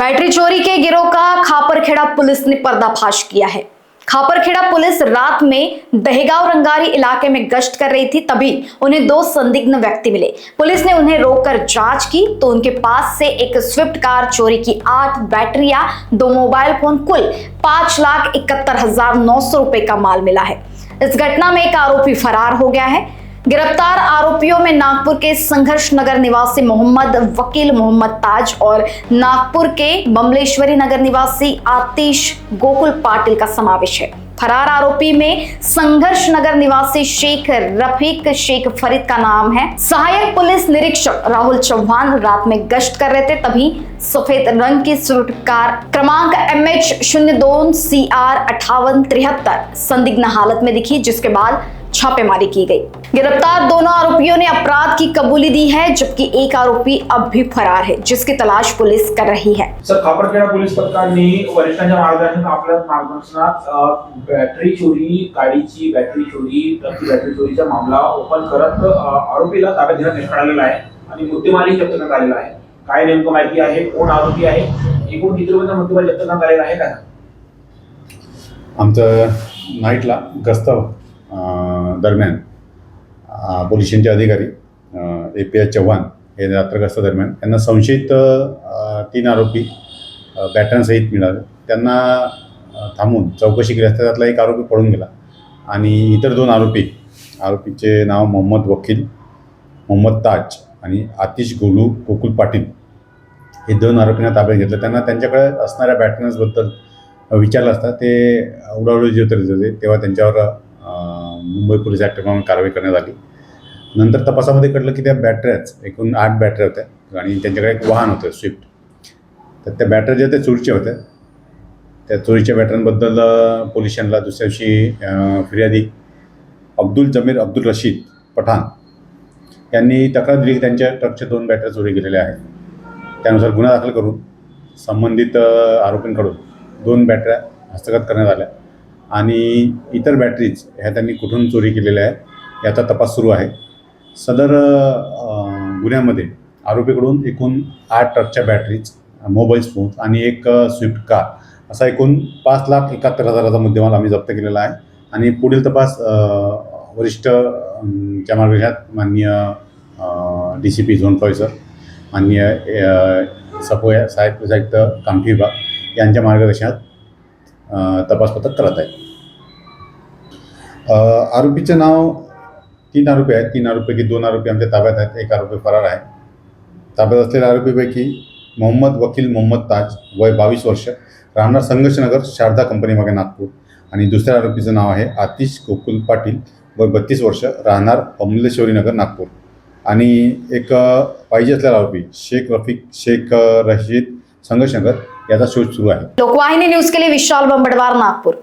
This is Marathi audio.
बैटरी चोरी के गिरोह का खापरखेड़ा पुलिस ने पर्दाफाश किया है। खापरखेड़ा पुलिस रात में दहेगांव रंगारी इलाके में गश्त कर रही थी, तभी उन्हें दो संदिग्ध व्यक्ति मिले। पुलिस ने उन्हें रोककर जांच की तो उनके पास से एक स्विफ्ट कार चोरी की 8 बैटरियां, 2 मोबाइल फोन, कुल 5,71,900 रुपए का माल मिला है। इस घटना में एक आरोपी फरार हो गया है। गिरफ्तार आरोपियों में नागपुर के संघर्ष नगर निवासी मोहम्मद वकील मोहम्मद ताज और नागपुर के बमलेश्वरी नगर निवासी आतिश गोकुल पाटिल का समावेश है। फरार आरोपी में संघर्ष नगर निवासी शेख रफीक शेख फरीद का नाम है। सहायक पुलिस निरीक्षक राहुल चौहान रात में गश्त कर रहे थे, तभी सफेद रंग की स्विफ्ट कार क्रमांक MH02CR 5873 संदिग्ध हालत में दिखी, जिसके बाद छापेमारी की गई। गिरफ्तार दोनों आरोपियों ने अपराध की कबूली दी है, जबकि एक आरोपी अब भी फरार है, जिसकी तलाश पुलिस कर रही है। सर, खापरखेड़ा पोलीस पथकाने वरिष्ठांच्या मार्गदर्शनात बॅटरी चोरी, गाडीची बॅटरी चोरी, ट्रकची बॅटरी चोरीचा मामला ओपन करत आरोपीला ताब्यात घेण्यात यश मिळालेलं आहे आणि मुद्देमालही जप्त करण्यात आलेला आहे। काय नेमकं माहिती आहे, कोण आरोपी आहे, एकूण किती रुपयांचा मुद्देमाल जप्त करण्यात आलेला आहे का? आमचं नाईटला गस्त दरम्यान पोलिसांचे अधिकारी API चव्हाण हे रात्र गस्त दरम्यान त्यांना संशयित 3 आरोपी बॅटऱ्यांसहित मिळाले। त्यांना थांबून चौकशी केली असता त्यातला एक आरोपी पळून गेला आणि इतर 2 आरोपीचे नाव मोहम्मद वकील मोहम्मद ताज आणि आतिश गोकुल पाटील हे 2 आरोपींना ताब्यात घेतलं। त्यांना त्यांच्याकडे असणाऱ्या बॅटऱ्यांबद्दल विचारलं असता ते उडावडी उतरत होते, तेव्हा त्यांच्यावर मुंबई पोलीस ॲक्टप्रमाणे कारवाई करण्यात आली। नंतर तपासामध्ये कळलं की त्या बॅटऱ्याच एकूण 8 बॅटऱ्या होत्या आणि त्यांच्याकडे एक वाहन होतं स्विफ्ट। तर त्या बॅटऱ्या ज्या त्या चोरीच्या होत्या, त्या चोरीच्या बॅटऱ्यांबद्दल पोलिसांना दुसऱ्या दिवशी फिर्यादी अब्दुल जमीर अब्दुल रशीद पठाण यांनी तक्रार दिली की त्यांच्या ट्रकच्या 2 बॅटऱ्या चोरी गेलेल्या आहेत। त्यानुसार गुन्हा दाखल करून संबंधित आरोपींकडून 2 बॅटऱ्या हस्तगत करण्यात आल्या आणि इतर बॅटरीज ह्या त्यांनी कुठून चोरी केलेल्या आहेत याचा तपास सुरू आहे। सदर गुन्ह्यामध्ये आरोपीकडून एकूण 8 ट्रकच्या बॅटरीज, मोबाईल फोन आणि एक स्विफ्ट कार असा एकूण 5,71,000चा मुद्देमाल आम्ही जप्त केलेला आहे आणि पुढील तपास वरिष्ठ च्या मार्गदर्शनात माननीय DCP झोन 5 सर, माननीय सहाय्यक पोलीस आयुक्त कामठी विभाग यांच्या मार्गदर्शनात तपासपथक करत आहे। आरोपीचे नाव 3 आरोपी आहेत। 3 आरोपीपैकी 2 आरोपी आमच्या ताब्यात आहेत, एक आरोपी फरार आहे। ताब्यात असलेल्या आरोपीपैकी मोहम्मद वकील मोहम्मद ताज वय 22 वर्ष, राहणार संघर्ष नगर शारदा कंपनी मागे नागपूर, आणि दुसऱ्या आरोपीचं नाव आहे आतिश गोकुल पाटील वय 32 वर्ष, राहणार बमलेश्वरी नगर नागपूर, आणि एक पाहिजे असलेला आरोपी शेख रफीक शेख रशीद संघर्ष नगर याचा शोध सुरू आहे। लोकवाहिनी न्यूज के लिए विशाल बंबड़वार, नागपुर।